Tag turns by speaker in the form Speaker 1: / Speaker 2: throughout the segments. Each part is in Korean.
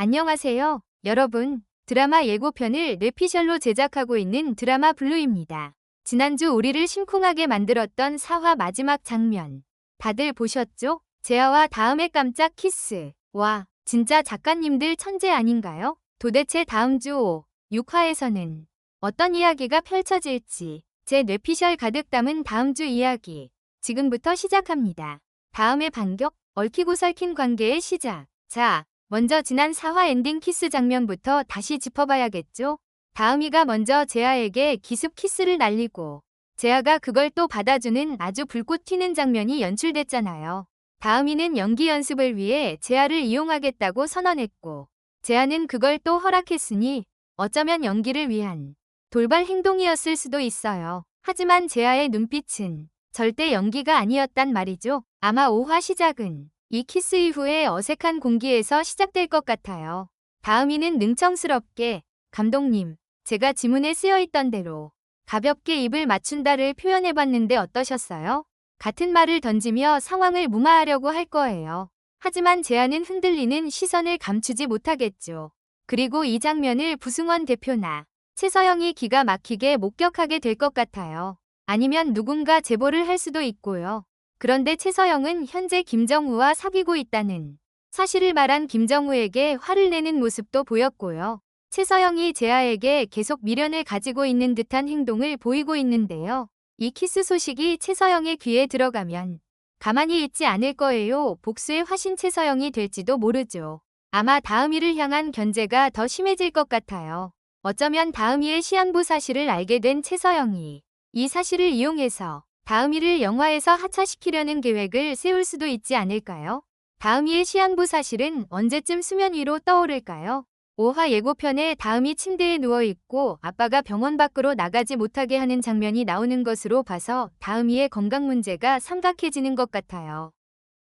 Speaker 1: 안녕하세요, 여러분. 드라마 예고편을 뇌피셜로 제작하고 있는 드라마 블루입니다. 지난주 우리를 심쿵하게 만들었던 4화 마지막 장면. 다들 보셨죠? 재하와 다음의 깜짝 키스. 와, 진짜 작가님들 천재 아닌가요? 도대체 다음 주 5, 6화에서는 어떤 이야기가 펼쳐질지 제 뇌피셜 가득 담은 다음 주 이야기. 지금부터 시작합니다. 다음의 반격, 얽히고 설킨 관계의 시작. 자, 먼저 지난 4화 엔딩 키스 장면부터 다시 짚어봐야겠죠? 다음이가 먼저 재하에게 기습 키스를 날리고 재하가 그걸 또 받아주는 아주 불꽃 튀는 장면이 연출됐잖아요. 다음이는 연기 연습을 위해 재하를 이용하겠다고 선언했고 재하는 그걸 또 허락했으니 어쩌면 연기를 위한 돌발 행동이었을 수도 있어요. 하지만 재하의 눈빛은 절대 연기가 아니었단 말이죠. 아마 5화 시작은 이 키스 이후에 어색한 공기에서 시작될 것 같아요. 다음이는 능청스럽게 감독님, 제가 지문에 쓰여있던 대로 가볍게 입을 맞춘다를 표현해봤는데 어떠셨어요? 같은 말을 던지며 상황을 무마하려고 할 거예요. 하지만 재하는 흔들리는 시선을 감추지 못하겠죠. 그리고 이 장면을 부승원 대표나 최서영이 기가 막히게 목격하게 될 것 같아요. 아니면 누군가 제보를 할 수도 있고요. 그런데 최서영은 현재 김정우와 사귀고 있다는 사실을 말한 김정우에게 화를 내는 모습도 보였고요. 최서영이 재하에게 계속 미련을 가지고 있는 듯한 행동을 보이고 있는데요. 이 키스 소식이 최서영의 귀에 들어가면 가만히 있지 않을 거예요. 복수의 화신 최서영이 될지도 모르죠. 아마 다음이를 향한 견제가 더 심해질 것 같아요. 어쩌면 다음이의 시한부 사실을 알게 된 최서영이 이 사실을 이용해서 다음이를 영화에서 하차시키려는 계획을 세울 수도 있지 않을까요? 다음이의 시한부 사실은 언제쯤 수면 위로 떠오를까요? 5화 예고편에 다음이 침대에 누워있고 아빠가 병원 밖으로 나가지 못하게 하는 장면이 나오는 것으로 봐서 다음이의 건강 문제가 심각해지는 것 같아요.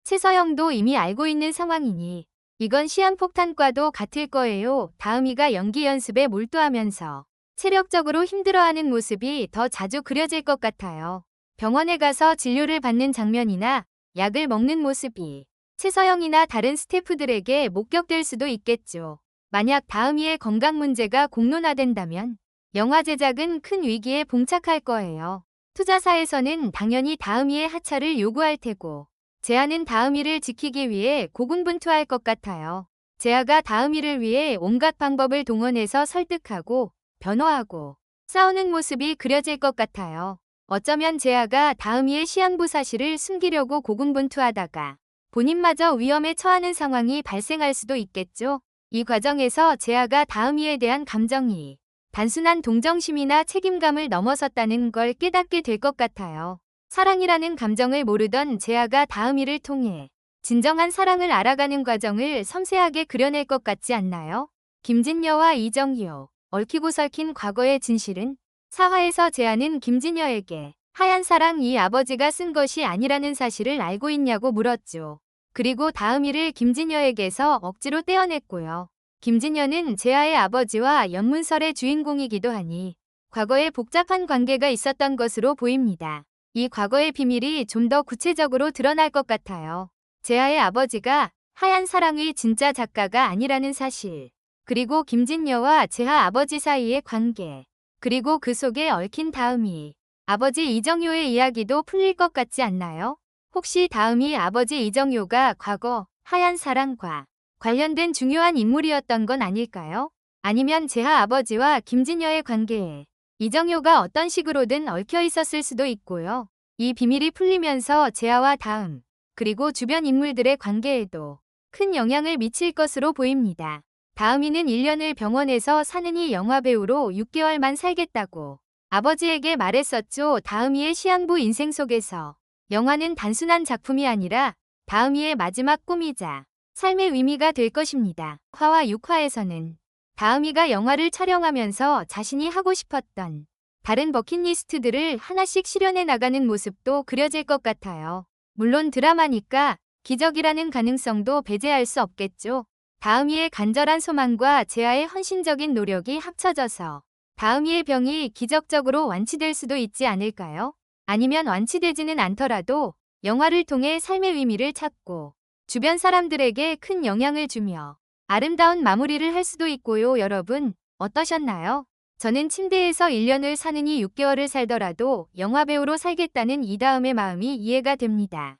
Speaker 1: 최서영도 이미 알고 있는 상황이니 이건 시한폭탄과도 같을 거예요. 다음이가 연기 연습에 몰두하면서 체력적으로 힘들어하는 모습이 더 자주 그려질 것 같아요. 병원에 가서 진료를 받는 장면이나 약을 먹는 모습이 최서영이나 다른 스태프들에게 목격될 수도 있겠죠. 만약 다음이의 건강 문제가 공론화된다면 영화 제작은 큰 위기에 봉착할 거예요. 투자사에서는 당연히 다음이의 하차를 요구할 테고 재하는 다음이를 지키기 위해 고군분투할 것 같아요. 재하가 다음이를 위해 온갖 방법을 동원해서 설득하고 변호하고 싸우는 모습이 그려질 것 같아요. 어쩌면 재하가 다음이의 시한부 사실을 숨기려고 고군분투하다가 본인마저 위험에 처하는 상황이 발생할 수도 있겠죠. 이 과정에서 재하가 다음이에 대한 감정이 단순한 동정심이나 책임감을 넘어섰다는 걸 깨닫게 될 것 같아요. 사랑이라는 감정을 모르던 재하가 다음이를 통해 진정한 사랑을 알아가는 과정을 섬세하게 그려낼 것 같지 않나요? 김진여와 이정효, 얽히고 설킨 과거의 진실은 4화에서 재하는 김진여에게 하얀 사랑 이 아버지가 쓴 것이 아니라는 사실을 알고 있냐고 물었죠. 그리고 다음이를 김진여에게서 억지로 떼어냈고요. 김진여는 재하의 아버지와 연문설의 주인공이기도 하니 과거에 복잡한 관계가 있었던 것으로 보입니다. 이 과거의 비밀이 좀 더 구체적으로 드러날 것 같아요. 재하의 아버지가 하얀 사랑의 진짜 작가가 아니라는 사실, 그리고 김진여와 재하 아버지 사이의 관계, 그리고 그 속에 얽힌 다음이 아버지 이정효의 이야기도 풀릴 것 같지 않나요? 혹시 다음이 아버지 이정효가 과거 하얀 사랑과 관련된 중요한 인물이었던 건 아닐까요? 아니면 재하 아버지와 김진여의 관계에 이정효가 어떤 식으로든 얽혀 있었을 수도 있고요. 이 비밀이 풀리면서 재하와 다음, 그리고 주변 인물들의 관계에도 큰 영향을 미칠 것으로 보입니다. 다음이는 1년을 병원에서 사느니 영화배우로 6개월만 살겠다고 아버지에게 말했었죠. 다음이의 시한부 인생 속에서 영화는 단순한 작품이 아니라 다음이의 마지막 꿈이자 삶의 의미가 될 것입니다. 5화 6화에서는 다음이가 영화를 촬영하면서 자신이 하고 싶었던 다른 버킷리스트들을 하나씩 실현해 나가는 모습도 그려질 것 같아요. 물론 드라마니까 기적이라는 가능성도 배제할 수 없겠죠. 다음이의 간절한 소망과 재하의 헌신적인 노력이 합쳐져서 다음이의 병이 기적적으로 완치될 수도 있지 않을까요? 아니면 완치되지는 않더라도 영화를 통해 삶의 의미를 찾고 주변 사람들에게 큰 영향을 주며 아름다운 마무리를 할 수도 있고요. 여러분, 어떠셨나요? 저는 침대에서 1년을 사느니 6개월을 살더라도 영화배우로 살겠다는 이 다음의 마음이 이해가 됩니다.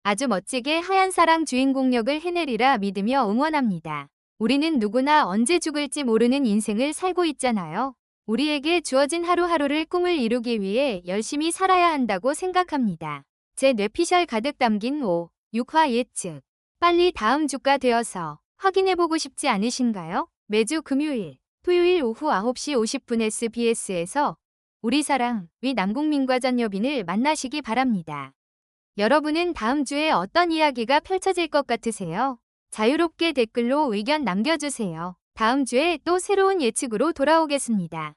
Speaker 1: 아주 멋지게 하얀 사랑 주인공 역을 해내리라 믿으며 응원합니다. 우리는 누구나 언제 죽을지 모르는 인생을 살고 있잖아요. 우리에게 주어진 하루하루를 꿈을 이루기 위해 열심히 살아야 한다고 생각합니다. 제 뇌피셜 가득 담긴 5, 6화 예측. 빨리 다음 주가 되어서 확인해보고 싶지 않으신가요? 매주 금요일, 토요일 오후 9시 50분 SBS에서 우리 사랑 위 남궁민과 전여빈을 만나시기 바랍니다. 여러분은 다음 주에 어떤 이야기가 펼쳐질 것 같으세요? 자유롭게 댓글로 의견 남겨주세요. 다음 주에 또 새로운 예측으로 돌아오겠습니다.